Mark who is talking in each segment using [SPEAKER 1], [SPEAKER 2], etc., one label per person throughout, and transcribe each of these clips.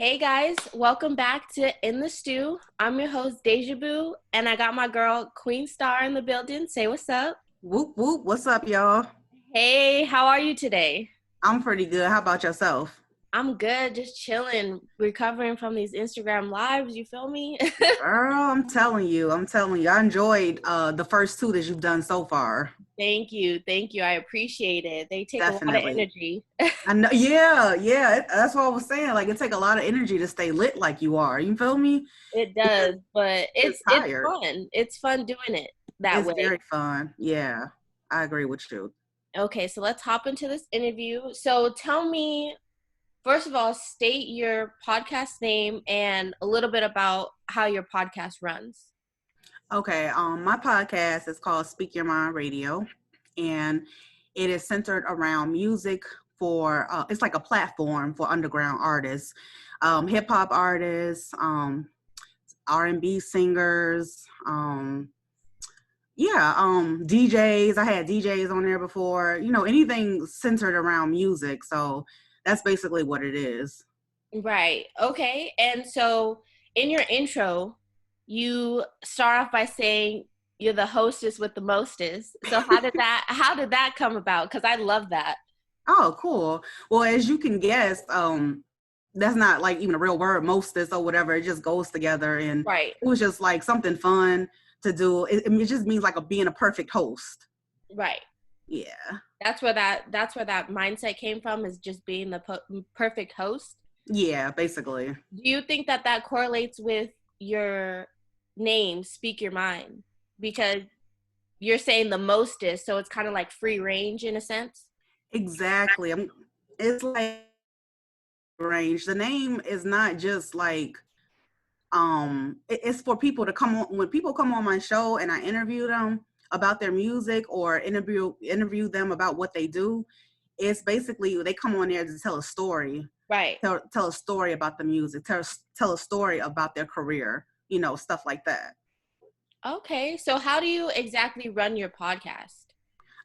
[SPEAKER 1] Hey guys, welcome back to In the Stew. I'm your host Dejah, and I got my girl Queen Star in the building. Say what's up.
[SPEAKER 2] Whoop, whoop. What's up, y'all?
[SPEAKER 1] Hey, how are you today?
[SPEAKER 2] I'm pretty good. How about yourself?
[SPEAKER 1] I'm good, just chilling, recovering from these Instagram lives, you feel me?
[SPEAKER 2] Girl, I'm telling you, I enjoyed the first two that you've done so far.
[SPEAKER 1] Thank you. I appreciate it. They take a lot of
[SPEAKER 2] Definitely.
[SPEAKER 1] energy.
[SPEAKER 2] I know, yeah. That's what I was saying. Like, it take a lot of energy to stay lit like you are. You feel me?
[SPEAKER 1] It
[SPEAKER 2] Because
[SPEAKER 1] does, but
[SPEAKER 2] you're
[SPEAKER 1] it's
[SPEAKER 2] tired.
[SPEAKER 1] fun. It's fun doing it that
[SPEAKER 2] It's
[SPEAKER 1] way.
[SPEAKER 2] very fun. Yeah, I agree with you.
[SPEAKER 1] Okay, so let's hop into this interview. So tell me, first of all, state your podcast name and a little bit about how your podcast runs.
[SPEAKER 2] Okay, my podcast is called Speak Your Mind Radio, and it is centered around music for, it's like a platform for underground artists, hip hop artists, R&B singers, DJs. I had DJs on there before, anything centered around music. So that's basically what it is.
[SPEAKER 1] Right. Okay. And so in your intro, you start off by saying you're the hostess with the mostest. So how did that come about? Because I love that.
[SPEAKER 2] Oh, cool. Well, as you can guess, that's not like even a real word, mostest or whatever. It just goes together, and
[SPEAKER 1] Right.
[SPEAKER 2] it was just like something fun to do. It just means like being a perfect host.
[SPEAKER 1] Right.
[SPEAKER 2] Yeah,
[SPEAKER 1] That's where that mindset came from, is just being the perfect host.
[SPEAKER 2] yeah, basically.
[SPEAKER 1] Do you think that that correlates with your name, Speak Your Mind? Because you're saying the mostest, so it's kind of like free range in a sense.
[SPEAKER 2] Exactly. It's like range. The name is not just like it's for people to come on. When people come on my show and I interview them about their music or interview them about what they do, it's basically they come on there to tell a story,
[SPEAKER 1] Right.
[SPEAKER 2] tell a story about the music, tell a story about their career, stuff like that.
[SPEAKER 1] Okay. So how do you exactly run your podcast?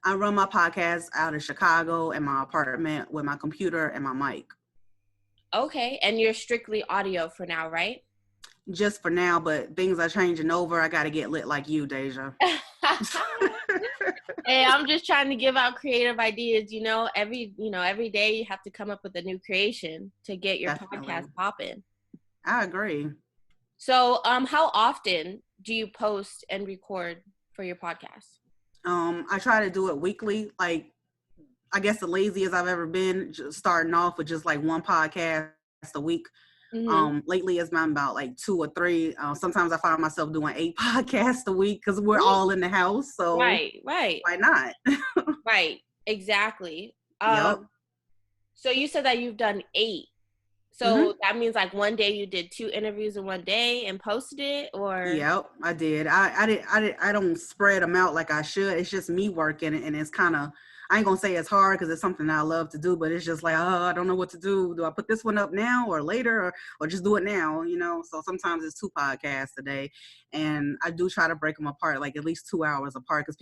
[SPEAKER 2] I run my podcast out of Chicago in my apartment with my computer and my mic.
[SPEAKER 1] Okay. And you're strictly audio for now, right?
[SPEAKER 2] Just for now, but things are changing over. I got to get lit like you, Dejah.
[SPEAKER 1] Hey, I'm just trying to give out creative ideas, every day you have to come up with a new creation to get your
[SPEAKER 2] Definitely.
[SPEAKER 1] podcast popping.
[SPEAKER 2] I agree.
[SPEAKER 1] So, how often do you post and record for your podcast?
[SPEAKER 2] I try to do it weekly. Like, I guess the laziest I've ever been, just starting off with just like one podcast a week.
[SPEAKER 1] Mm-hmm.
[SPEAKER 2] Lately it's been about like two or three. Sometimes I find myself doing 8 podcasts a week because we're all in the house. So
[SPEAKER 1] Right, right,
[SPEAKER 2] why not?
[SPEAKER 1] right. Exactly.
[SPEAKER 2] Yep.
[SPEAKER 1] So you said that you've done 8.
[SPEAKER 2] hmm
[SPEAKER 1] So that means like one day you did 2 interviews in one day and posted it, or?
[SPEAKER 2] Yep, I did. I don't spread them out like I should. It's just me working, and it's kind of, I ain't gonna say it's hard because it's something I love to do, but it's just like, oh, I don't know what to do. Do I put this one up now or later, or just do it now? So sometimes it's 2 podcasts a day, and I do try to break them apart, like at least 2 hours apart, because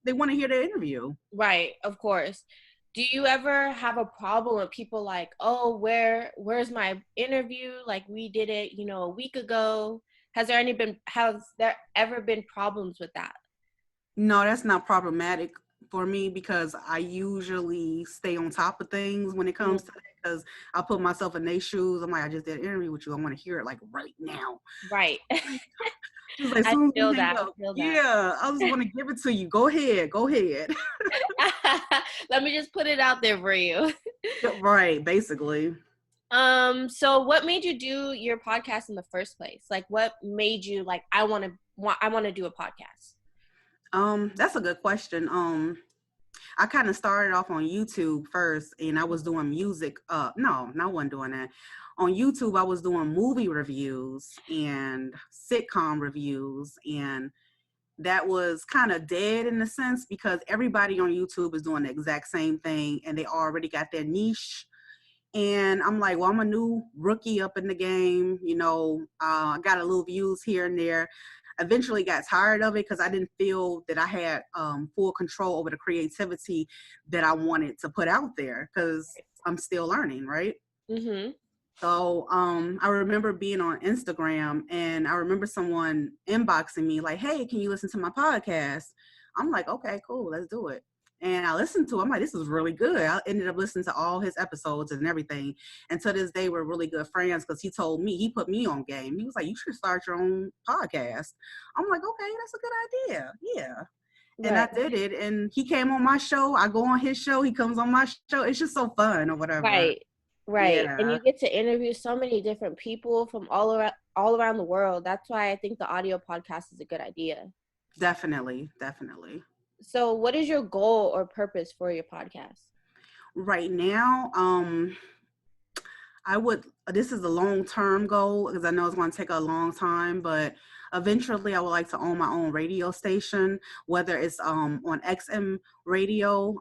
[SPEAKER 2] they want to hear the interview.
[SPEAKER 1] Right, of course. Do you ever have a problem with people like, oh, where's my interview? Like we did it, a week ago. Has there ever been problems with that?
[SPEAKER 2] No, that's not problematic for me because I usually stay on top of things when it
[SPEAKER 1] Mhm.
[SPEAKER 2] comes to that because I put myself in their shoes. I'm like, I just did an interview with you. I want to hear it like right now.
[SPEAKER 1] Right.
[SPEAKER 2] It's like, as
[SPEAKER 1] I
[SPEAKER 2] soon as we
[SPEAKER 1] feel
[SPEAKER 2] hang
[SPEAKER 1] that. I
[SPEAKER 2] up,
[SPEAKER 1] feel that.
[SPEAKER 2] yeah, I just want to give it to you. Go ahead. Go ahead.
[SPEAKER 1] Let me just put it out there for you.
[SPEAKER 2] Right, basically.
[SPEAKER 1] So what made you do your podcast in the first place? Like what made you like I want to do a podcast?
[SPEAKER 2] That's a good question. I kind of started off on YouTube first and I was doing music. No, I wasn't doing that. On YouTube, I was doing movie reviews and sitcom reviews, and that was kind of dead in a sense because everybody on YouTube is doing the exact same thing and they already got their niche. And I'm like, well, I'm a new rookie up in the game. I got a little views here and there. Eventually got tired of it because I didn't feel that I had full control over the creativity that I wanted to put out there because I'm still learning, right?
[SPEAKER 1] Mm-hmm.
[SPEAKER 2] So I remember being on Instagram and I remember someone inboxing me like, hey, can you listen to my podcast? I'm like, okay, cool, let's do it. And I listened to it. I'm like, this is really good. I ended up listening to all his episodes and everything. And to this day, we're really good friends because he put me on game. He was like, you should start your own podcast. I'm like, okay, that's a good idea. Yeah. And I
[SPEAKER 1] Right.
[SPEAKER 2] did it. And he came on my show. I go on his show. He comes on my show. It's just so fun or whatever.
[SPEAKER 1] Right. Right. And
[SPEAKER 2] Yeah.
[SPEAKER 1] you get to interview so many different people from all around the world. That's why I think the audio podcast is a good idea.
[SPEAKER 2] Definitely, definitely.
[SPEAKER 1] So what is your goal or purpose for your podcast?
[SPEAKER 2] Right now, this is a long-term goal because I know it's going to take a long time, but eventually I would like to own my own radio station, whether it's on XM radio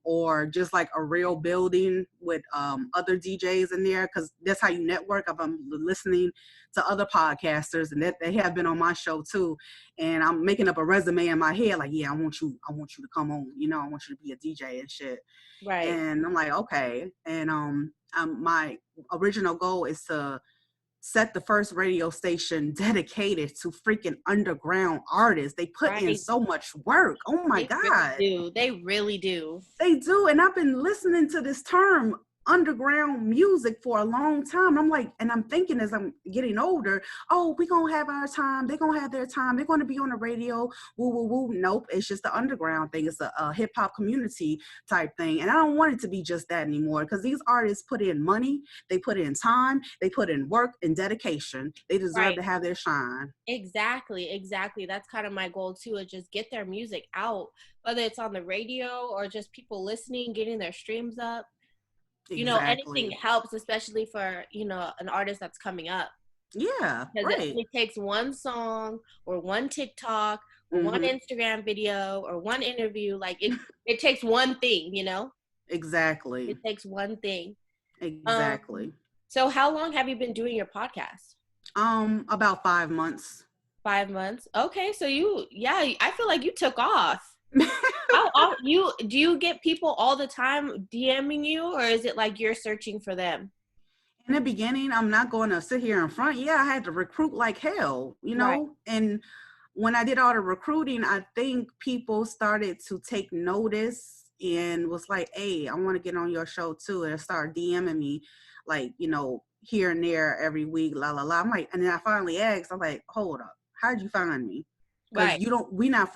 [SPEAKER 2] or just like a real building with other DJs in there, because that's how you network. I'm listening to other podcasters and that they have been on my show too, and I'm making up a resume in my head like, yeah, I want you to come on, I want you to be a DJ and shit.
[SPEAKER 1] Right.
[SPEAKER 2] And I'm like, okay. And my original goal is to set the first radio station dedicated to freaking underground artists. They put in
[SPEAKER 1] Right.
[SPEAKER 2] so much work. Oh my
[SPEAKER 1] They really
[SPEAKER 2] God.
[SPEAKER 1] do. They really do.
[SPEAKER 2] They do. And I've been listening to this term underground music for a long time. I'm like, and I'm thinking as I'm getting older, oh, we gonna have our time. They're gonna have their time. They're gonna be on the radio. Woo, woo, woo. Nope. It's just the underground thing. It's a hip hop community type thing. And I don't want it to be just that anymore because these artists put in money, they put in time, they put in work and dedication. They deserve
[SPEAKER 1] Right.
[SPEAKER 2] to have their shine.
[SPEAKER 1] Exactly. Exactly. That's kind of my goal too, is just get their music out, whether it's on the radio or just people listening, getting their streams up. Anything
[SPEAKER 2] Exactly.
[SPEAKER 1] helps, especially for, an artist that's coming up.
[SPEAKER 2] Yeah,
[SPEAKER 1] Because it
[SPEAKER 2] right.
[SPEAKER 1] only takes one song or one TikTok or one
[SPEAKER 2] Mm-hmm.
[SPEAKER 1] Instagram video or one interview. Like it takes one thing.
[SPEAKER 2] Exactly.
[SPEAKER 1] It takes one thing.
[SPEAKER 2] Exactly.
[SPEAKER 1] So how long have you been doing your podcast?
[SPEAKER 2] About 5 months.
[SPEAKER 1] 5 months. Okay, so I feel like you took off. Do you get people all the time DMing you, or is it like you're searching for them?
[SPEAKER 2] In the beginning, I'm not going to sit here in front. Yeah, I had to recruit like hell,
[SPEAKER 1] Right.
[SPEAKER 2] And when I did all the recruiting, I think people started to take notice and was like, hey, I want to get on your show too. And start DMing me like, here and there every week, la la la. I'm like, and then I finally asked, I'm like, hold up, how'd you find me? Because
[SPEAKER 1] Right.
[SPEAKER 2] we not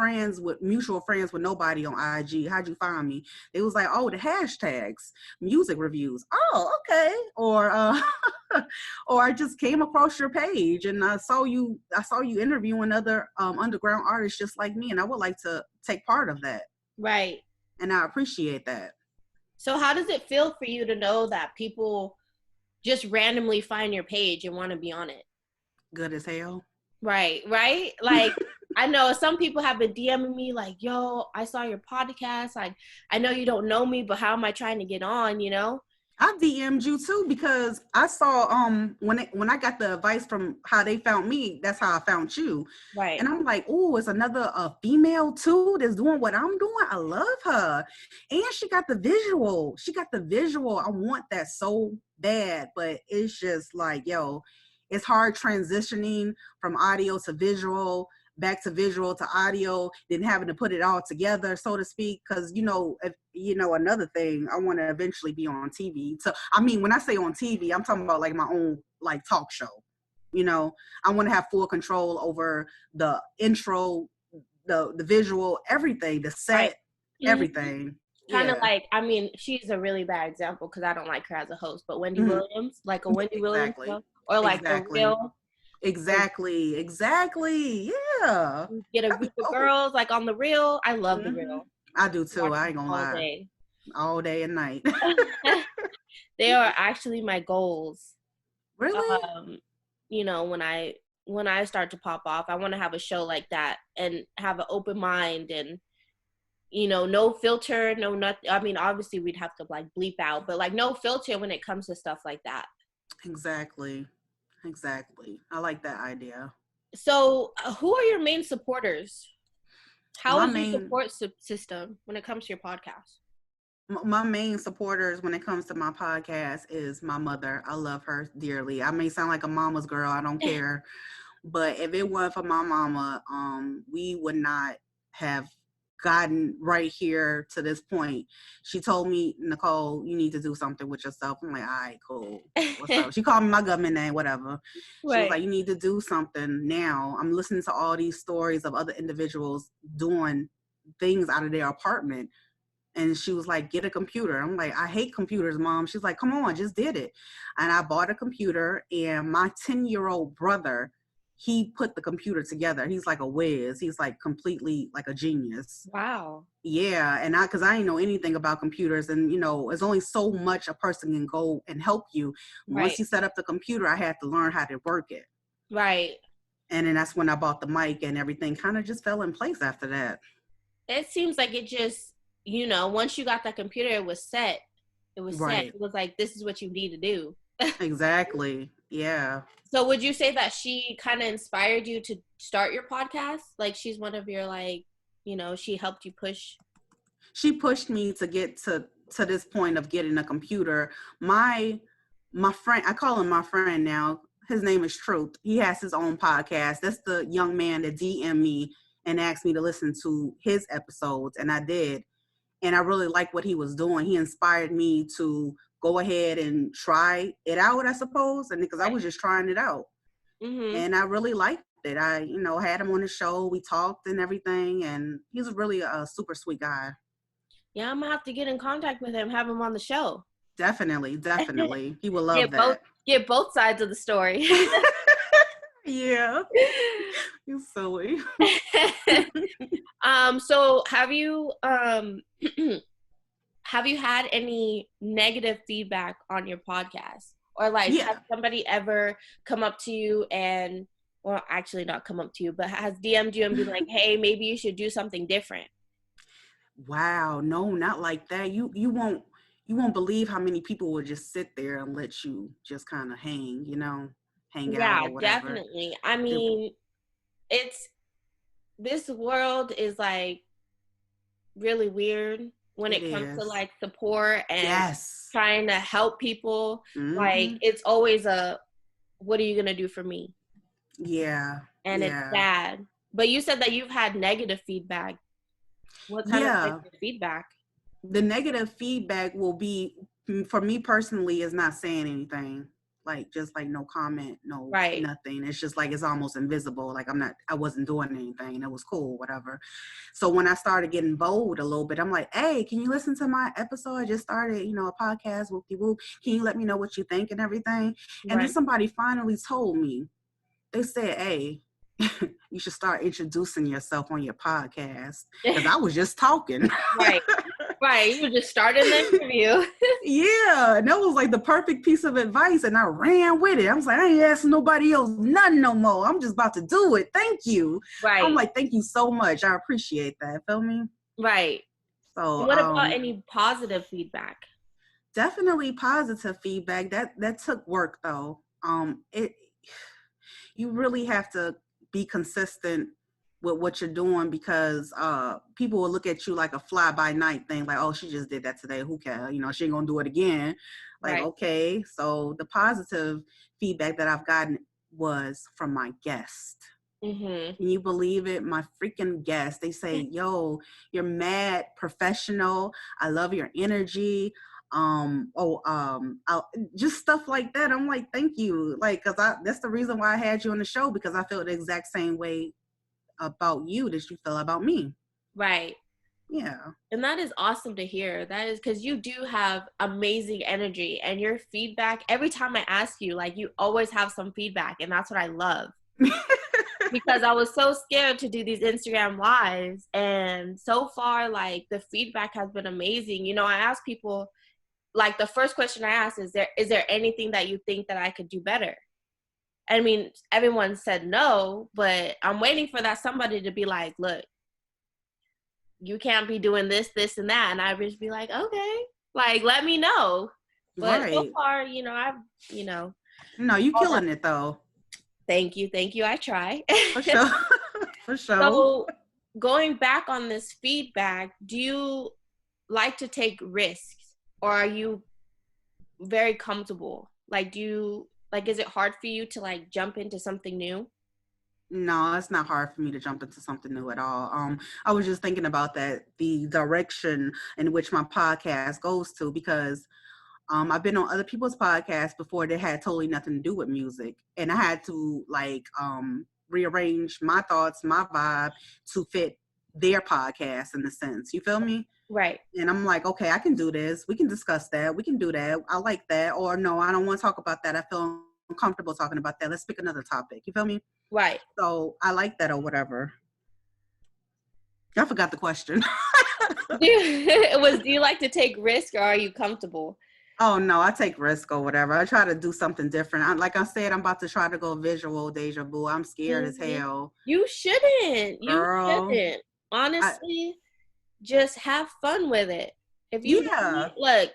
[SPEAKER 2] mutual friends with nobody on IG. How'd you find me? It was like, oh, the hashtags, music reviews. Oh, okay. Or or I just came across your page and I saw you interviewing other underground artists just like me, and I would like to take part of that.
[SPEAKER 1] Right.
[SPEAKER 2] And I appreciate that.
[SPEAKER 1] So how does it feel for you to know that people just randomly find your page and want to be on it?
[SPEAKER 2] Good as hell.
[SPEAKER 1] Right, right? Like, I know some people have been DMing me like, yo, I saw your podcast. Like, I know you don't know me, but how am I trying to get on?
[SPEAKER 2] I DM'd you too because I saw when I got the advice from how they found me, that's how I found you.
[SPEAKER 1] Right.
[SPEAKER 2] And I'm like, oh, it's another female too that's doing what I'm doing. I love her. And she got the visual. I want that so bad, but it's just like, yo, it's hard transitioning from audio to visual, back to visual to audio, then having to put it all together, so to speak. Because another thing, I want to eventually be on TV. So I mean, when I say on TV, I'm talking about like my own like talk show. I want to have full control over the intro, the visual, everything, the
[SPEAKER 1] Right.
[SPEAKER 2] set, everything.
[SPEAKER 1] Kind of
[SPEAKER 2] Yeah.
[SPEAKER 1] like, I mean, she's a really bad example because I don't like her as a host, but Wendy
[SPEAKER 2] Mhm.
[SPEAKER 1] Williams, like a Wendy Williams
[SPEAKER 2] Exactly.
[SPEAKER 1] show, or like The
[SPEAKER 2] Exactly.
[SPEAKER 1] Real,
[SPEAKER 2] Exactly. Exactly. Yeah.
[SPEAKER 1] you get a
[SPEAKER 2] That'd be
[SPEAKER 1] group of
[SPEAKER 2] dope.
[SPEAKER 1] girls like on The Real. I love The
[SPEAKER 2] Hmm.
[SPEAKER 1] Real.
[SPEAKER 2] I do too.
[SPEAKER 1] Watch
[SPEAKER 2] I
[SPEAKER 1] them
[SPEAKER 2] ain't gonna
[SPEAKER 1] all
[SPEAKER 2] lie.
[SPEAKER 1] day.
[SPEAKER 2] All day and night.
[SPEAKER 1] They are actually my goals.
[SPEAKER 2] Really?
[SPEAKER 1] Um, when I start to pop off, I want to have a show like that and have an open mind and no filter, no nothing. I mean, obviously we'd have to like bleep out, but like no filter when it comes to stuff like that.
[SPEAKER 2] Exactly. Exactly. I like that idea.
[SPEAKER 1] So, who are your main supporters? How
[SPEAKER 2] My
[SPEAKER 1] is your
[SPEAKER 2] main
[SPEAKER 1] support system when it comes to your podcast?
[SPEAKER 2] My main supporters when it comes to my podcast is my mother. I love her dearly. I may sound like a mama's girl. I don't care. But if it weren't for my mama, we would not have gotten right here to this point. She told me, Nicole, you need to do something with yourself. I'm like, all right, cool. What's up? She called me my government name, whatever. She was
[SPEAKER 1] Right.
[SPEAKER 2] like, you need to do something now. I'm listening to all these stories of other individuals doing things out of their apartment. And she was like, get a computer. I'm like, I hate computers, Mom. She's like, come on, just did it. And I bought a computer, and my 10-year-old brother, he put the computer together. He's like a whiz. He's like completely like a genius.
[SPEAKER 1] Wow.
[SPEAKER 2] Yeah. And because I didn't know anything about computers, and there's only so much a person can go and help you.
[SPEAKER 1] Right.
[SPEAKER 2] Once he set up the computer, I had to learn how to work it.
[SPEAKER 1] Right.
[SPEAKER 2] And then that's when I bought the mic, and everything kind of just fell in place after that.
[SPEAKER 1] It seems like it just, once you got that computer, it was set. It was
[SPEAKER 2] Right.
[SPEAKER 1] set. It was like, this is what you need to do.
[SPEAKER 2] Exactly. Yeah.
[SPEAKER 1] So would you say that she kind of inspired you to start your podcast? Like, she's one of your, like, she helped you push?
[SPEAKER 2] She pushed me to get to this point of getting a computer. My friend, I call him my friend now. His name is Truth. He has his own podcast. That's the young man that DM'd me and asked me to listen to his episodes, and I did. And I really liked what he was doing. He inspired me to go ahead and try it out, I suppose, and because I was just trying it out.
[SPEAKER 1] Mm-hmm.
[SPEAKER 2] And I really liked it. I, had him on the show. We talked and everything, and he's really a super sweet guy.
[SPEAKER 1] Yeah, I'm gonna have to get in contact with him, have him on the show.
[SPEAKER 2] Definitely. He will love that.
[SPEAKER 1] Get both sides of the story.
[SPEAKER 2] Yeah. You're silly.
[SPEAKER 1] So have you had any negative feedback on your podcast? Or like, has somebody ever come up to you and, well, actually not come up to you, but has DM'd you and be like, hey, maybe you should do something different?
[SPEAKER 2] Wow, no, not like that. You won't believe how many people would just sit there and let you just kind of hang out or whatever.
[SPEAKER 1] Yeah, definitely. I mean, this world is like really weird when it comes to like support and trying to help people. Mm-hmm. Like, it's always what are you gonna do for me?
[SPEAKER 2] Yeah.
[SPEAKER 1] And it's sad. But you said that you've had negative feedback. What kind of negative feedback?
[SPEAKER 2] The negative feedback will be, for me personally, is not saying anything. Like, just like no comment, nothing. It's just like, it's almost invisible. Like, I wasn't doing anything. It was cool, whatever. So when I started getting bold a little bit, I'm like, hey, can you listen to my episode? I just started, a podcast, whoop-de-whoop. Can you let me know what you think and everything? And then somebody finally told me, they said, hey, you should start introducing yourself on your podcast. Because I was just talking.
[SPEAKER 1] Right. You were just starting the interview.
[SPEAKER 2] Yeah. And that was like the perfect piece of advice. And I ran with it. I was like, I ain't asking nobody else nothing no more. I'm just about to do it. Thank you.
[SPEAKER 1] Right.
[SPEAKER 2] I'm like, thank you so much. I appreciate that. Feel me?
[SPEAKER 1] Right.
[SPEAKER 2] So
[SPEAKER 1] what about any positive feedback?
[SPEAKER 2] Definitely positive feedback. That took work though. You really have to be consistent with what you're doing, because people will look at you like a fly-by-night thing, like, oh, she just did that today, who cares, she ain't gonna do it again. Like, okay. So the positive feedback that I've gotten was from my guest. Mm-hmm. Can you believe it? My freaking guest, they say, yo, you're mad professional, I love your energy, just stuff like that. I'm like, thank you, like, because that's the reason why I had you on the show, because I feel the exact same way about you that you feel about me.
[SPEAKER 1] Right.
[SPEAKER 2] Yeah.
[SPEAKER 1] And that is awesome to hear. That is because you do have amazing energy, and your feedback, every time I ask you, like, you always have some feedback, and that's what I love. Because I was so scared to do these Instagram lives, and so far, like, the feedback has been amazing. I ask people, like, the first question I ask is there anything that you think that I could do better? I mean, everyone said no, but I'm waiting for that somebody to be like, look, you can't be doing this, this, and that. And I just be like, okay, like, let me know. But so far, I've.
[SPEAKER 2] No, you killing it though.
[SPEAKER 1] Thank you. I try.
[SPEAKER 2] For sure. For sure.
[SPEAKER 1] So going back on this feedback, do you, like to take risks, or are you very comfortable? Like, is it hard for you to like jump into something new?
[SPEAKER 2] No, it's not hard for me to jump into something new at all. I was just thinking about that, the direction in which my podcast goes to, because I've been on other people's podcasts before that had totally nothing to do with music, and I had to like rearrange my thoughts, my vibe to fit their podcast in a sense. You feel me?
[SPEAKER 1] Right.
[SPEAKER 2] And I'm like, okay, I can do this. We can discuss that. We can do that. I like that. Or no, I don't want to talk about that. I feel uncomfortable talking about that. Let's pick another topic. You feel me?
[SPEAKER 1] Right.
[SPEAKER 2] So I like that or whatever. I forgot the question.
[SPEAKER 1] Do you like to take risks, or are you comfortable?
[SPEAKER 2] Oh no, I take risk or whatever. I try to do something different. Like I said, I'm about to try to go visual, Deja Vu. I'm scared as hell.
[SPEAKER 1] You shouldn't. You
[SPEAKER 2] Girl.
[SPEAKER 1] shouldn't. Honestly, just have fun with it. If you
[SPEAKER 2] Yeah.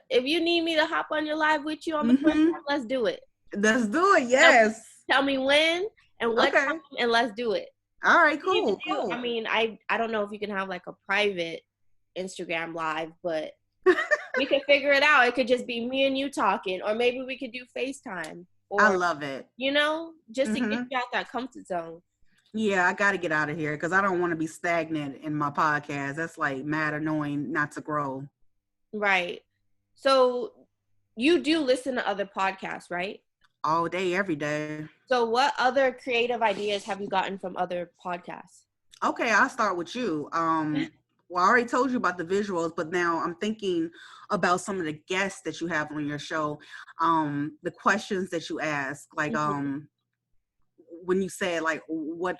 [SPEAKER 1] if you need me to hop on your live with you on the first time, let's do it.
[SPEAKER 2] Let's do it. Yes.
[SPEAKER 1] Tell me when and what time, and let's do it.
[SPEAKER 2] All right, cool.
[SPEAKER 1] I mean, I don't know if you can have like a private Instagram live, but we could figure it out. It could just be me and you talking, or maybe we could do FaceTime. Or,
[SPEAKER 2] I love it.
[SPEAKER 1] You know, just to get you out that comfort zone.
[SPEAKER 2] Yeah, I got to get out of here because I don't want to be stagnant in my podcast. That's like mad annoying not to grow.
[SPEAKER 1] Right. So you do listen to other podcasts, right?
[SPEAKER 2] All day, every day.
[SPEAKER 1] So what other creative ideas have you gotten from other podcasts?
[SPEAKER 2] Okay, I'll start with you. Well, I already told you about the visuals, but now I'm thinking about some of the guests that you have on your show. The questions that you ask, like when you said like what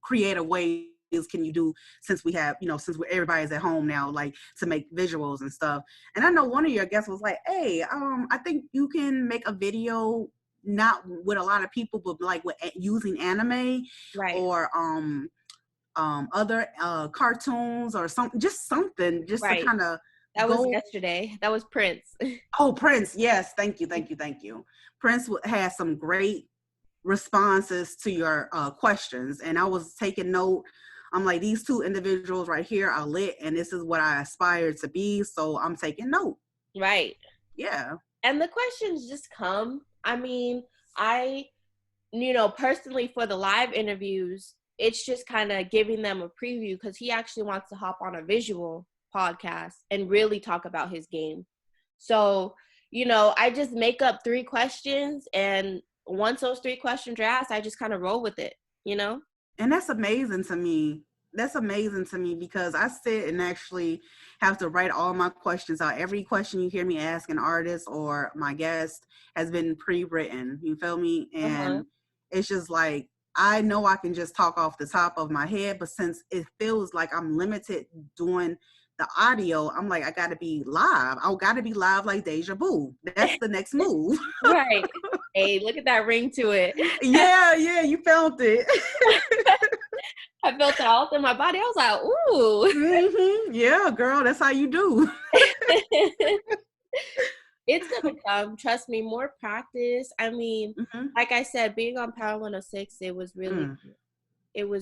[SPEAKER 2] creative ways can you do since we have, since everybody's at home now, like to make visuals and stuff. And I know one of your guests was like, hey, I think you can make a video not with a lot of people, but like with using anime,
[SPEAKER 1] right,
[SPEAKER 2] or other cartoons or something, just right, to kind of
[SPEAKER 1] that was yesterday. That was Prince.
[SPEAKER 2] Oh, Prince. Yes. Thank you. Prince has some great responses to your questions, and I was taking note. I'm like, these two individuals right here are lit, and this is what I aspire to be, so I'm taking note.
[SPEAKER 1] Right.
[SPEAKER 2] Yeah.
[SPEAKER 1] And the questions just come. I mean, personally for the live interviews, it's just kind of giving them a preview, because he actually wants to hop on a visual podcast and really talk about his game. So, I just make up 3 questions, and once those 3 questions are asked, I just kind of roll with it,
[SPEAKER 2] And that's amazing to me. Because I sit and actually have to write all my questions out. Every question you hear me ask an artist or my guest has been pre-written. You feel me? And it's just like, I know I can just talk off the top of my head, but since it feels like I'm limited doing the audio, I'm like, I got to be live. I got to be live like Dejah Vu. That's the next move.
[SPEAKER 1] Right. Hey, look at that ring to it.
[SPEAKER 2] Yeah, you felt it.
[SPEAKER 1] I felt it all in my body. I was like, ooh.
[SPEAKER 2] Yeah, girl, that's how you do.
[SPEAKER 1] It's gonna come. Trust me, more practice. I mean, like I said, being on Power 106, it was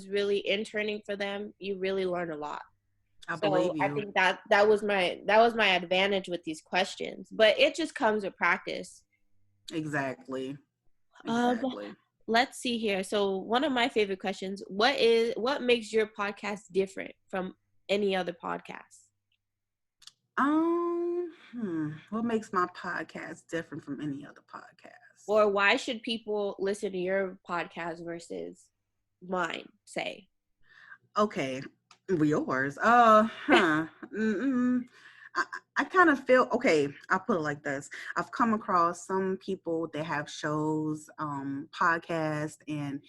[SPEAKER 1] really interning for them. You really learn a lot.
[SPEAKER 2] I believe you.
[SPEAKER 1] I think that was my advantage with these questions. But it just comes with practice.
[SPEAKER 2] Exactly.
[SPEAKER 1] Let's see here. So one of my favorite questions, what makes your podcast different from any other podcast?
[SPEAKER 2] What makes my podcast different from any other podcast?
[SPEAKER 1] Or why should people listen to your podcast versus mine, say?
[SPEAKER 2] Okay. Yours. I kind of feel, okay, I'll put it like this. I've come across some people that have shows, podcasts, and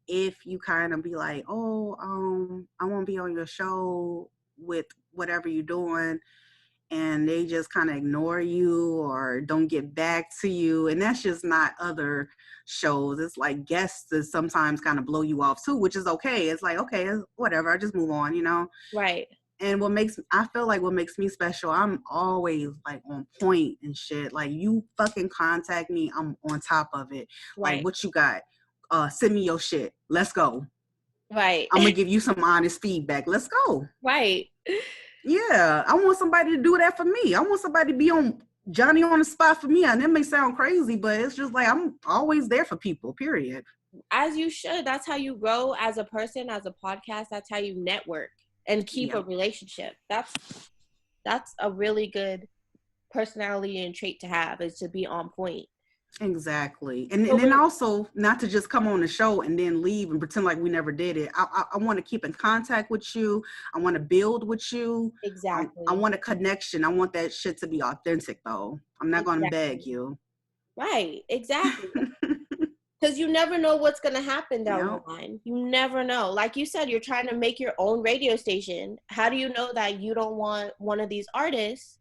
[SPEAKER 2] if you kind of be like, oh, I want to be on your show with whatever you're doing, and they just kind of ignore you or don't get back to you, and that's just not other shows. It's like guests that sometimes kind of blow you off too, which is okay. It's like, okay, whatever, I just move on,
[SPEAKER 1] Right.
[SPEAKER 2] And I feel like what makes me special, I'm always like on point and shit. Like, you fucking contact me, I'm on top of it.
[SPEAKER 1] Right.
[SPEAKER 2] Like, what you got? Send me your shit. Let's go.
[SPEAKER 1] Right.
[SPEAKER 2] I'm gonna give you some honest feedback. Let's go.
[SPEAKER 1] Right.
[SPEAKER 2] Yeah, I want somebody to do that for me. I want somebody to be on Johnny on the spot for me. And it may sound crazy, but it's just like I'm always there for people, period.
[SPEAKER 1] As you should. That's how you grow as a person, as a podcast. That's how you network and keep
[SPEAKER 2] Yeah,
[SPEAKER 1] a relationship. That's a really good personality and trait to have, is to be on point.
[SPEAKER 2] exactly. And
[SPEAKER 1] So
[SPEAKER 2] then
[SPEAKER 1] when,
[SPEAKER 2] also not to just come on the show and then leave and pretend like we never did it. I want to keep in contact with you. I want to build with you. I
[SPEAKER 1] exactly.
[SPEAKER 2] want a connection. I want that shit to be authentic though. I'm not going to beg
[SPEAKER 1] Exactly.
[SPEAKER 2] you.
[SPEAKER 1] Right. Exactly. Because you never know what's going to happen down the
[SPEAKER 2] Yep,
[SPEAKER 1] line. You never know. Like you said, you're trying to make your own radio station. How do you know that you don't want one of these artists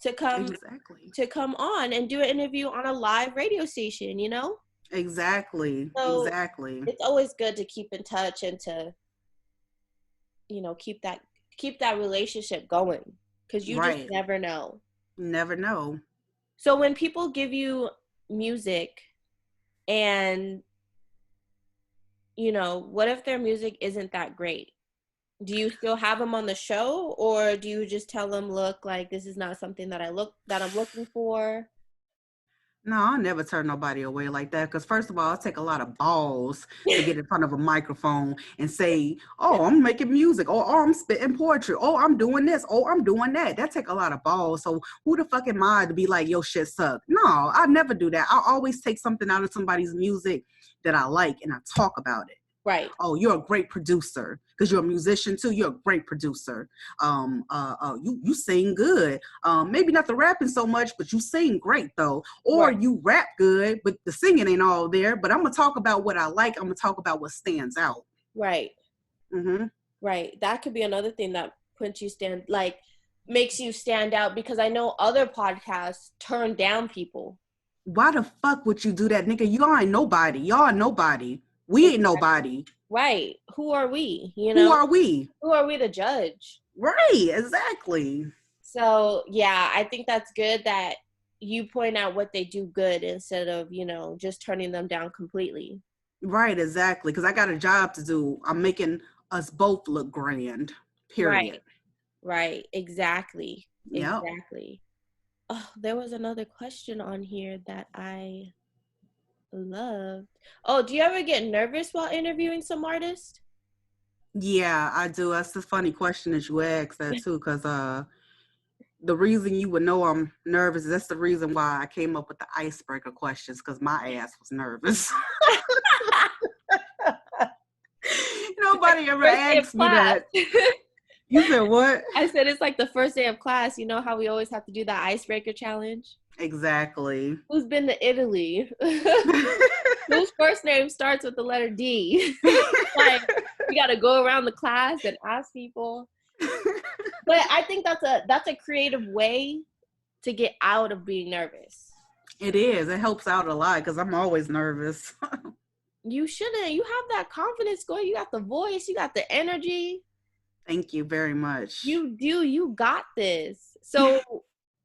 [SPEAKER 1] to
[SPEAKER 2] exactly.
[SPEAKER 1] come on and do an interview on a live radio station, you know?
[SPEAKER 2] Exactly.
[SPEAKER 1] So
[SPEAKER 2] Exactly.
[SPEAKER 1] it's always good to keep in touch and to, keep that relationship going, because you just
[SPEAKER 2] Right.
[SPEAKER 1] never know.
[SPEAKER 2] Never know.
[SPEAKER 1] So when people give you music and, what if their music isn't that great? Do you still have them on the show, or do you just tell them, look, like, this is not something that I'm looking for?
[SPEAKER 2] No, I'll never turn nobody away like that. Because first of all, it take a lot of balls to get in front of a microphone and say, "Oh, I'm making music," or "Oh, I'm spitting poetry," "Oh, I'm doing this," "Oh, I'm doing that." That take a lot of balls. So who the fuck am I to be like, "Yo, shit suck"? No, I never do that. I always take something out of somebody's music that I like and I talk about it.
[SPEAKER 1] Right.
[SPEAKER 2] Oh, you're a great producer because you're a musician too. You're a great producer. You sing good. Maybe not the rapping so much, but you sing great though. Or
[SPEAKER 1] Right.
[SPEAKER 2] you rap good, but the singing ain't all there. But I'm gonna talk about what I like. I'm gonna talk about what stands out.
[SPEAKER 1] Right.
[SPEAKER 2] Mm-hmm.
[SPEAKER 1] Right. That could be another thing that makes you stand out, because I know other podcasts turn down people.
[SPEAKER 2] Why the fuck would you do that, nigga? Y'all ain't nobody. Y'all are nobody. We ain't
[SPEAKER 1] Exactly.
[SPEAKER 2] nobody.
[SPEAKER 1] Right. Who are we?
[SPEAKER 2] Who are we?
[SPEAKER 1] Who are we to judge?
[SPEAKER 2] Right, exactly.
[SPEAKER 1] So, yeah, I think that's good that you point out what they do good instead of, just turning them down completely.
[SPEAKER 2] Right, exactly. Because I got a job to do. I'm making us both look grand. Period.
[SPEAKER 1] Right. Right. Exactly.
[SPEAKER 2] Yep.
[SPEAKER 1] Exactly. Oh, there was another question on here that I loved. Oh, do you ever get nervous while interviewing some artist?
[SPEAKER 2] Yeah, I do. That's the funny question that you asked that too, because the reason you would know I'm nervous, that's the reason why I came up with the icebreaker questions, because my ass was nervous. Nobody ever
[SPEAKER 1] First day of
[SPEAKER 2] asked me
[SPEAKER 1] class.
[SPEAKER 2] that. You said what?
[SPEAKER 1] I said it's like the first day of class. You know how we always have to do that icebreaker challenge?
[SPEAKER 2] Exactly.
[SPEAKER 1] Who's been to Italy? Whose first name starts with the letter D? Like, we got to go around the class and ask people. But I think that's a creative way to get out of being nervous.
[SPEAKER 2] It is. It helps out a lot because I'm always nervous.
[SPEAKER 1] You shouldn't. You have that confidence going. You got the voice. You got the energy.
[SPEAKER 2] Thank you very much.
[SPEAKER 1] You do. You got this. So,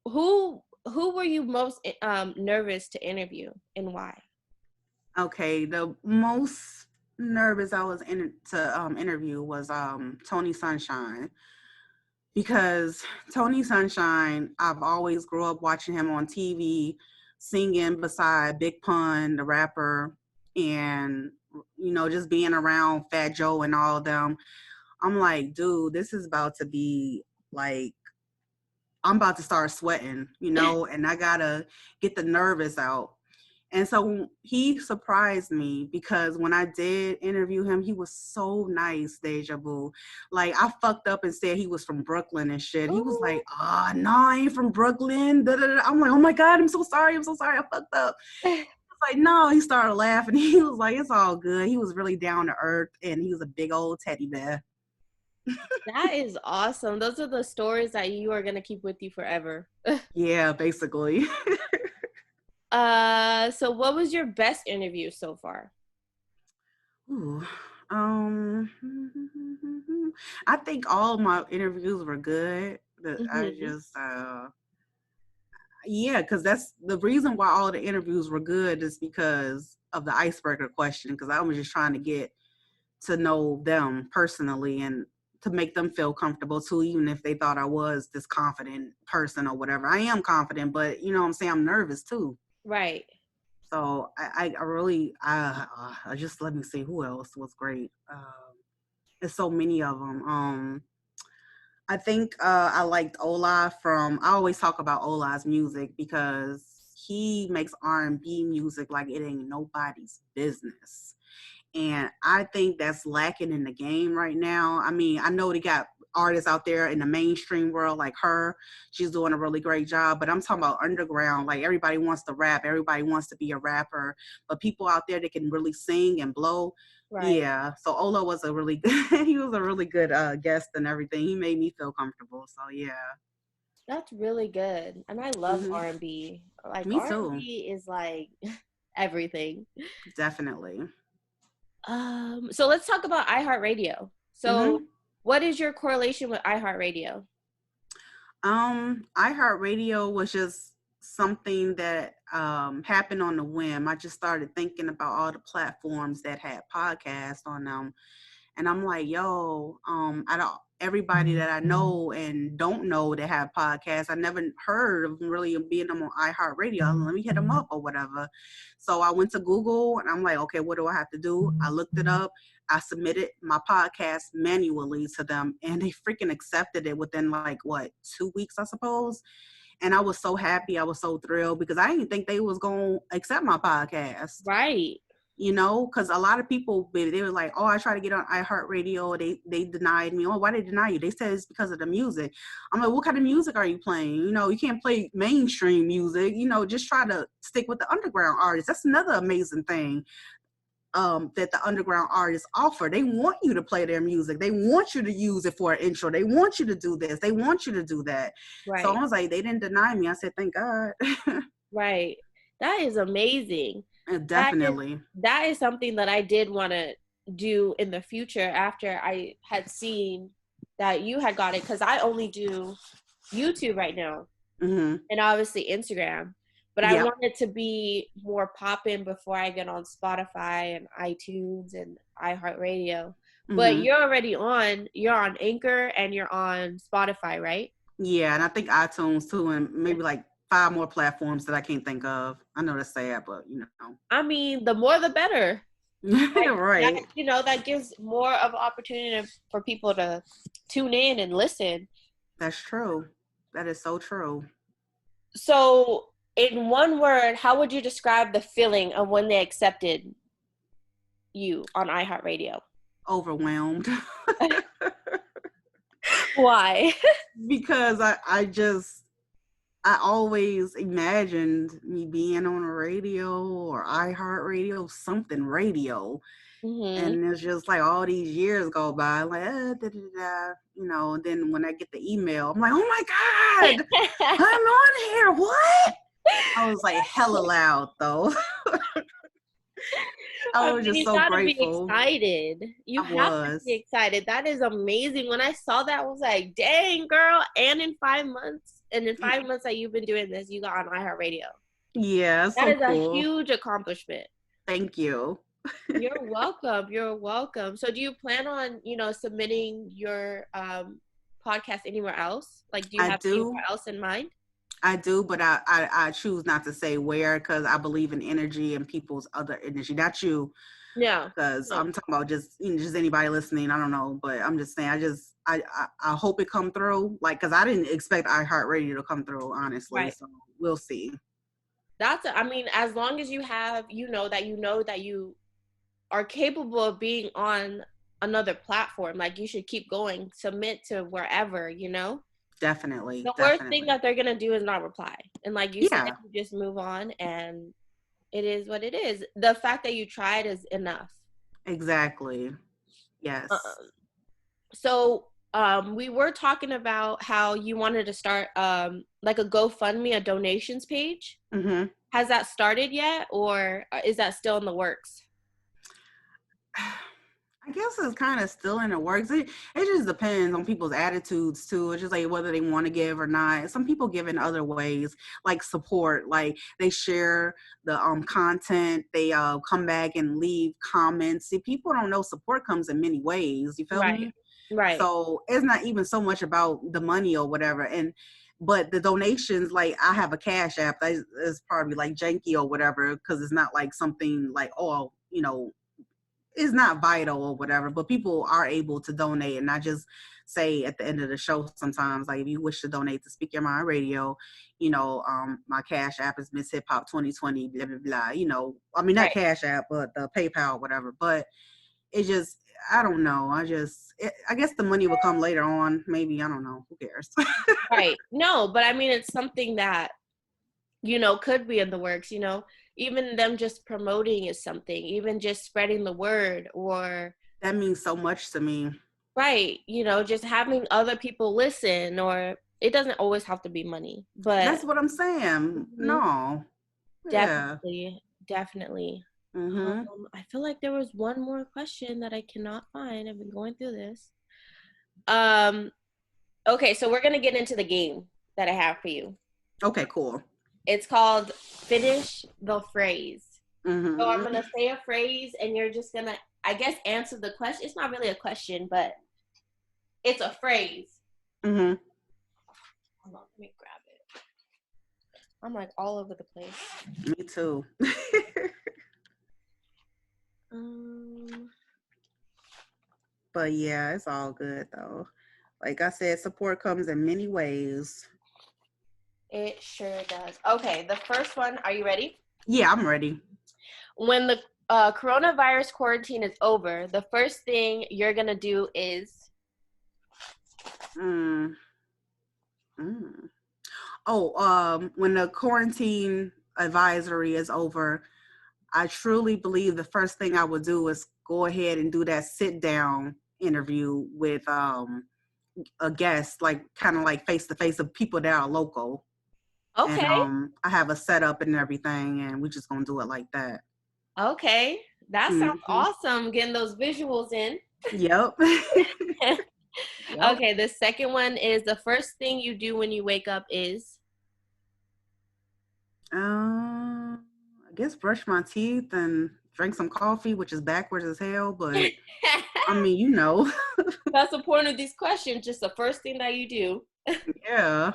[SPEAKER 1] who were you most nervous to interview, and why?
[SPEAKER 2] Okay, the most nervous I was to interview was Tony Sunshine, because Tony Sunshine, I've always grew up watching him on TV singing beside Big Pun, the rapper, and just being around Fat Joe and all of them. I'm like, dude, this is about to be like, I'm about to start sweating, and I gotta get the nervous out. And so he surprised me, because when I did interview him, he was so nice, Dejah Boo. Like, I fucked up and said he was from Brooklyn and shit. He was
[SPEAKER 1] Ooh.
[SPEAKER 2] like, no, I ain't from Brooklyn. Da, da, da. I'm like, oh my God, I'm so sorry. I fucked up. Like, no, he started laughing. He was like, it's all good. He was really down to earth, and he was a big old teddy bear.
[SPEAKER 1] That is awesome. Those are the stories that you are gonna keep with you forever.
[SPEAKER 2] Yeah, basically.
[SPEAKER 1] So what was your best interview so far?
[SPEAKER 2] Ooh, um, I think all my interviews were good. But I
[SPEAKER 1] Mm-hmm.
[SPEAKER 2] just, yeah, because that's the reason why all the interviews were good, is because of the icebreaker question. Because I was just trying to get to know them personally and to make them feel comfortable too, even if they thought I was this confident person or whatever. I am confident, but you know what I'm saying, I'm nervous too.
[SPEAKER 1] Right.
[SPEAKER 2] So I really, I just, let me see who else was great. There's so many of them. I think I liked Ola from. I always talk about Ola's music because he makes R&B music like it ain't nobody's business. And I think that's lacking in the game right now. I mean, I know they got artists out there in the mainstream world like her. She's doing a really great job, but I'm talking about underground. Like everybody wants to rap, everybody wants to be a rapper, but people out there that can really sing and blow.
[SPEAKER 1] Right.
[SPEAKER 2] Yeah. So Ola was a really good, he was a really good guest and everything. He made me feel comfortable. So yeah.
[SPEAKER 1] That's really good. And I love
[SPEAKER 2] Hmm.
[SPEAKER 1] R&B. Like
[SPEAKER 2] Me too.
[SPEAKER 1] R&B is like everything.
[SPEAKER 2] Definitely.
[SPEAKER 1] So let's talk about iHeartRadio. So
[SPEAKER 2] Hmm.
[SPEAKER 1] what is your correlation with iHeartRadio?
[SPEAKER 2] iHeartRadio was just something that happened on the whim. I just started thinking about all the platforms that had podcasts on them, and I'm like, yo, I don't. Everybody that I know and don't know that have podcasts, I never heard of them really being them on iHeartRadio. Let me hit them up or whatever. So I went to Google and I'm like, okay, what do I have to do? I looked it up. I submitted my podcast manually to them and they freaking accepted it within like what, 2 weeks, I suppose. And I was so happy. I was so thrilled because I didn't think they was going to accept my podcast.
[SPEAKER 1] Right.
[SPEAKER 2] You know, because a lot of people, they were like, oh, I tried to get on iHeartRadio. They denied me. Oh, why did they deny you? They said it's because of the music. I'm like, what kind of music are you playing? You know, you can't play mainstream music. You know, just try to stick with the underground artists. That's another amazing thing that the underground artists offer. They want you to play their music. They want you to use it for an intro. They want you to do this. They want you to do that. So
[SPEAKER 1] Right.
[SPEAKER 2] I was like, they didn't deny me. I said, thank God.
[SPEAKER 1] Right. That is amazing. That is
[SPEAKER 2] Definitely.
[SPEAKER 1] that is something that I did want to do in the future after I had seen that you had got it, because I only do YouTube right now
[SPEAKER 2] Hmm.
[SPEAKER 1] and obviously Instagram. But I
[SPEAKER 2] Yep.
[SPEAKER 1] want it to be more poppin' before I get on Spotify and iTunes and iHeartRadio. But
[SPEAKER 2] Hmm.
[SPEAKER 1] you're on Anchor and you're on Spotify, right?
[SPEAKER 2] Yeah, and I think iTunes too, and maybe like 5 more platforms that I can't think of. I know that's sad, but you know.
[SPEAKER 1] I mean, the more the better. Like that,
[SPEAKER 2] Right.
[SPEAKER 1] that gives more of an opportunity for people to tune in and listen.
[SPEAKER 2] That's true. That is so true.
[SPEAKER 1] So, in one word, how would you describe the feeling of when they accepted you on iHeartRadio?
[SPEAKER 2] Overwhelmed.
[SPEAKER 1] Why?
[SPEAKER 2] Because I always imagined me being on a radio or iHeartRadio, something radio.
[SPEAKER 1] Hmm.
[SPEAKER 2] And it's just like all these years go by, like, da, da, da, you know, and then when I get the email, I'm like, oh my God, I'm on here. What? I was like hella loud though. I
[SPEAKER 1] I
[SPEAKER 2] was
[SPEAKER 1] mean,
[SPEAKER 2] just
[SPEAKER 1] you
[SPEAKER 2] so
[SPEAKER 1] gotta be
[SPEAKER 2] grateful.
[SPEAKER 1] excited. You
[SPEAKER 2] I
[SPEAKER 1] have to be
[SPEAKER 2] was.
[SPEAKER 1] excited. That is amazing. When I saw that, I was like, dang, girl. And in 5 months, and in 5 months that you've been doing this, you got on iHeartRadio.
[SPEAKER 2] Yeah,
[SPEAKER 1] That
[SPEAKER 2] so
[SPEAKER 1] is a
[SPEAKER 2] cool.
[SPEAKER 1] huge accomplishment.
[SPEAKER 2] Thank you.
[SPEAKER 1] You're welcome. You're welcome. So do you plan on, submitting your podcast anywhere else? Like, do you
[SPEAKER 2] I
[SPEAKER 1] have anywhere
[SPEAKER 2] do.
[SPEAKER 1] else in mind?
[SPEAKER 2] I do, but I choose not to say where because I believe in energy and people's other energy. Not you,
[SPEAKER 1] No.
[SPEAKER 2] because
[SPEAKER 1] No.
[SPEAKER 2] I'm talking about just just anybody listening. I don't know, but I'm just saying. I hope it come through. Like, because I didn't expect iHeartRadio to come through, honestly.
[SPEAKER 1] Right.
[SPEAKER 2] So we'll see.
[SPEAKER 1] I mean, as long as you have, that you are capable of being on another platform, like you should keep going, submit to wherever.
[SPEAKER 2] Definitely,
[SPEAKER 1] The worst thing
[SPEAKER 2] definitely.
[SPEAKER 1] that they're gonna do is not reply. And like you said,
[SPEAKER 2] Yeah,
[SPEAKER 1] you just move on and it is what it is. The fact that you tried is enough.
[SPEAKER 2] exactly. Yes.
[SPEAKER 1] So we were talking about how you wanted to start like a GoFundMe, a donations page.
[SPEAKER 2] Hmm.
[SPEAKER 1] Has that started yet, or is that still in the works?
[SPEAKER 2] I guess it's kind of still in the works. It just depends on people's attitudes too. It's just like whether they want to give or not. Some people give in other ways, like support, like they share the content. They come back and leave comments. See, people don't know support comes in many ways. You feel
[SPEAKER 1] Right.
[SPEAKER 2] me?
[SPEAKER 1] Right.
[SPEAKER 2] So it's not even so much about the money or whatever. But the donations, like I have a Cash App that is probably like janky or whatever, because it's not like something like, oh, it's not vital or whatever, but people are able to donate. And I just say at the end of the show sometimes, like, if you wish to donate to Speak Your Mind Radio, my Cash App is Miss Hip Hop 2020, blah, blah, blah. I mean, not
[SPEAKER 1] Right.
[SPEAKER 2] Cash App, but the PayPal or whatever. But it just, I don't know. I guess the money will come later on. Maybe, I don't know. Who cares?
[SPEAKER 1] Right. No, but I mean, it's something that, could be in the works, even them just promoting is something, even just spreading the word, or
[SPEAKER 2] That means so much to me.
[SPEAKER 1] right, just having other people listen, or it doesn't always have to be money, but
[SPEAKER 2] That's what I'm saying. No. Yeah.
[SPEAKER 1] definitely.
[SPEAKER 2] Mm-hmm.
[SPEAKER 1] I feel like there was one more question that I cannot find. I've been going through this. Okay, so we're gonna get into the game that I have for you.
[SPEAKER 2] Okay, cool.
[SPEAKER 1] It's called Finish the Phrase.
[SPEAKER 2] Mm-hmm.
[SPEAKER 1] So I'm going to say a phrase and you're just going to, I guess, answer the question. It's not really a question, but it's a phrase.
[SPEAKER 2] Mm-hmm.
[SPEAKER 1] Hold on, let me grab it. I'm like all over the place.
[SPEAKER 2] Me too. But yeah, it's all good though. Like I said, support comes in many ways.
[SPEAKER 1] It sure does. Okay, the first one. Are you ready?
[SPEAKER 2] Yeah, I'm ready.
[SPEAKER 1] When the coronavirus quarantine is over, the first thing you're going to do is?
[SPEAKER 2] When the quarantine advisory is over, I truly believe the first thing I would do is go ahead and do that sit down interview with a guest, like kind of like face to face of people that are local.
[SPEAKER 1] Okay.
[SPEAKER 2] And I have a setup and everything, and we're just gonna do it like that.
[SPEAKER 1] Okay. That sounds awesome. Getting those visuals in.
[SPEAKER 2] Yep.
[SPEAKER 1] Okay, the second one is the first thing you do when you wake up is?
[SPEAKER 2] I guess brush my teeth and drink some coffee, which is backwards as hell, but I mean,
[SPEAKER 1] That's the point of these questions, just the first thing that you do.
[SPEAKER 2] Yeah.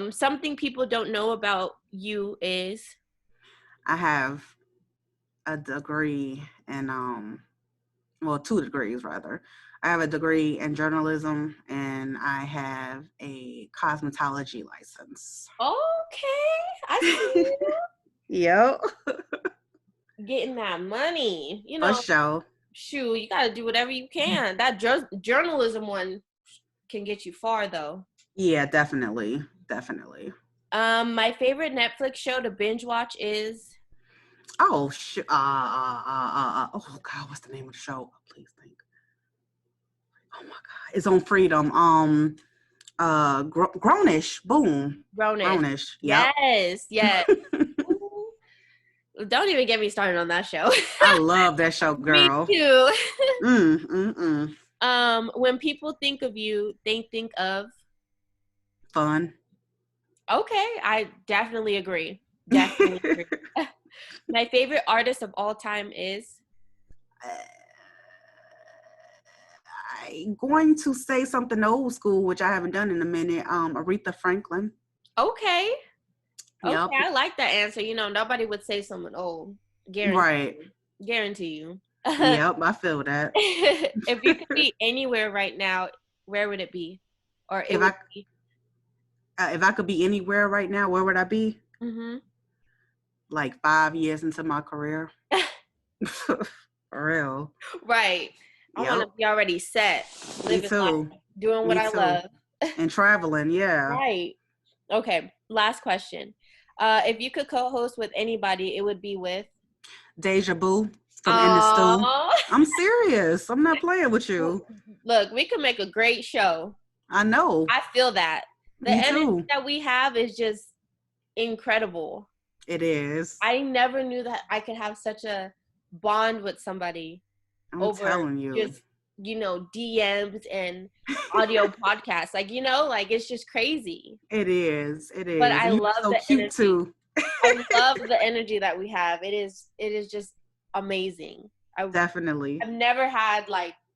[SPEAKER 1] Something people don't know about you is?
[SPEAKER 2] I have a degree in 2 degrees rather. I have a degree in journalism and I have a cosmetology license.
[SPEAKER 1] Okay, I see you.
[SPEAKER 2] Yep.
[SPEAKER 1] Getting that money,
[SPEAKER 2] For sure.
[SPEAKER 1] Shoot, you gotta do whatever you can. That journalism one can get you far though.
[SPEAKER 2] Yeah, definitely.
[SPEAKER 1] My favorite Netflix show to binge watch is?
[SPEAKER 2] Oh God, what's the name of the show? Please think. Oh my God, it's on Freedom. Grownish. Boom. Grownish. Yep.
[SPEAKER 1] Yes. Don't even get me started on that show.
[SPEAKER 2] I love that show, girl.
[SPEAKER 1] Me too. When people think of you, they think of?
[SPEAKER 2] Fun.
[SPEAKER 1] Okay, I definitely agree. My favorite artist of all time is?
[SPEAKER 2] I'm going to say something old school, which I haven't done in a minute. Aretha Franklin.
[SPEAKER 1] Okay.
[SPEAKER 2] Yep.
[SPEAKER 1] Okay, I like that answer. Nobody would say someone old. Guarantee you.
[SPEAKER 2] Yep, I feel that.
[SPEAKER 1] If you could be anywhere right now, where would it be? Or if
[SPEAKER 2] I could be anywhere right now, where would I be?
[SPEAKER 1] Mm-hmm.
[SPEAKER 2] Like 5 years into my career. For real.
[SPEAKER 1] Right. I want to be already set.
[SPEAKER 2] Living life,
[SPEAKER 1] doing what I love.
[SPEAKER 2] And traveling, yeah.
[SPEAKER 1] Right. Okay, last question. If you could co-host with anybody, it would be with?
[SPEAKER 2] Dejah Boo from In the Stew. I'm serious. I'm not playing with you.
[SPEAKER 1] Look, we could make a great show.
[SPEAKER 2] I know.
[SPEAKER 1] I feel that. The
[SPEAKER 2] Me
[SPEAKER 1] energy
[SPEAKER 2] too.
[SPEAKER 1] that we have is just incredible.
[SPEAKER 2] It is.
[SPEAKER 1] I never knew that I could have such a bond with somebody
[SPEAKER 2] telling you.
[SPEAKER 1] Just, DMs and audio podcasts. It's just crazy.
[SPEAKER 2] It is.
[SPEAKER 1] But I love
[SPEAKER 2] so
[SPEAKER 1] the
[SPEAKER 2] cute
[SPEAKER 1] energy.
[SPEAKER 2] Too.
[SPEAKER 1] I love the energy that we have. It is just amazing.
[SPEAKER 2] Definitely.
[SPEAKER 1] I've never had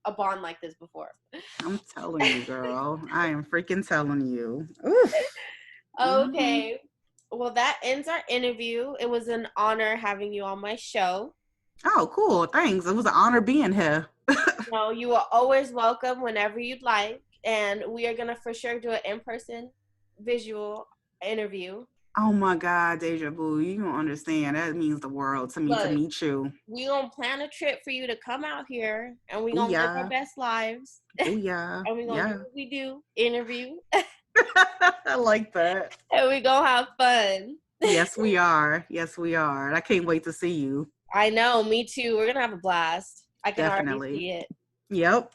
[SPEAKER 1] a bond like this before.
[SPEAKER 2] I'm telling you, girl. I am freaking telling you. Oof. Mm-hmm.
[SPEAKER 1] Okay. Well, that ends our interview. It was an honor having you on my show.
[SPEAKER 2] Oh, cool. Thanks. It was an honor being here.
[SPEAKER 1] No, you are always welcome whenever you'd like. And we are going to for sure do an in-person visual interview.
[SPEAKER 2] Oh my God, Dejah Boo, you don't understand. That means the world to me to
[SPEAKER 1] Look,
[SPEAKER 2] meet you.
[SPEAKER 1] we going to plan a trip for you to come out here and we
[SPEAKER 2] Oh
[SPEAKER 1] going to live our
[SPEAKER 2] yeah.
[SPEAKER 1] best lives.
[SPEAKER 2] Oh yeah.
[SPEAKER 1] And we going to do
[SPEAKER 2] Yeah.
[SPEAKER 1] what we do, interview.
[SPEAKER 2] I like that.
[SPEAKER 1] And we going to have fun.
[SPEAKER 2] Yes, we are. Yes, we are. I can't wait to see you.
[SPEAKER 1] I know, me too. We're going to have a blast. I can already
[SPEAKER 2] Definitely.
[SPEAKER 1] see it.
[SPEAKER 2] Yep.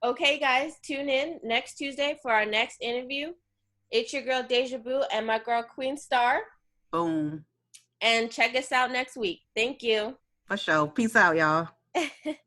[SPEAKER 1] Okay, guys, tune in next Tuesday for our next interview. It's your girl Dejah Boo and my girl Queen Star.
[SPEAKER 2] Boom.
[SPEAKER 1] And check us out next week. Thank you.
[SPEAKER 2] For sure. Peace out, y'all.
[SPEAKER 1] Okay.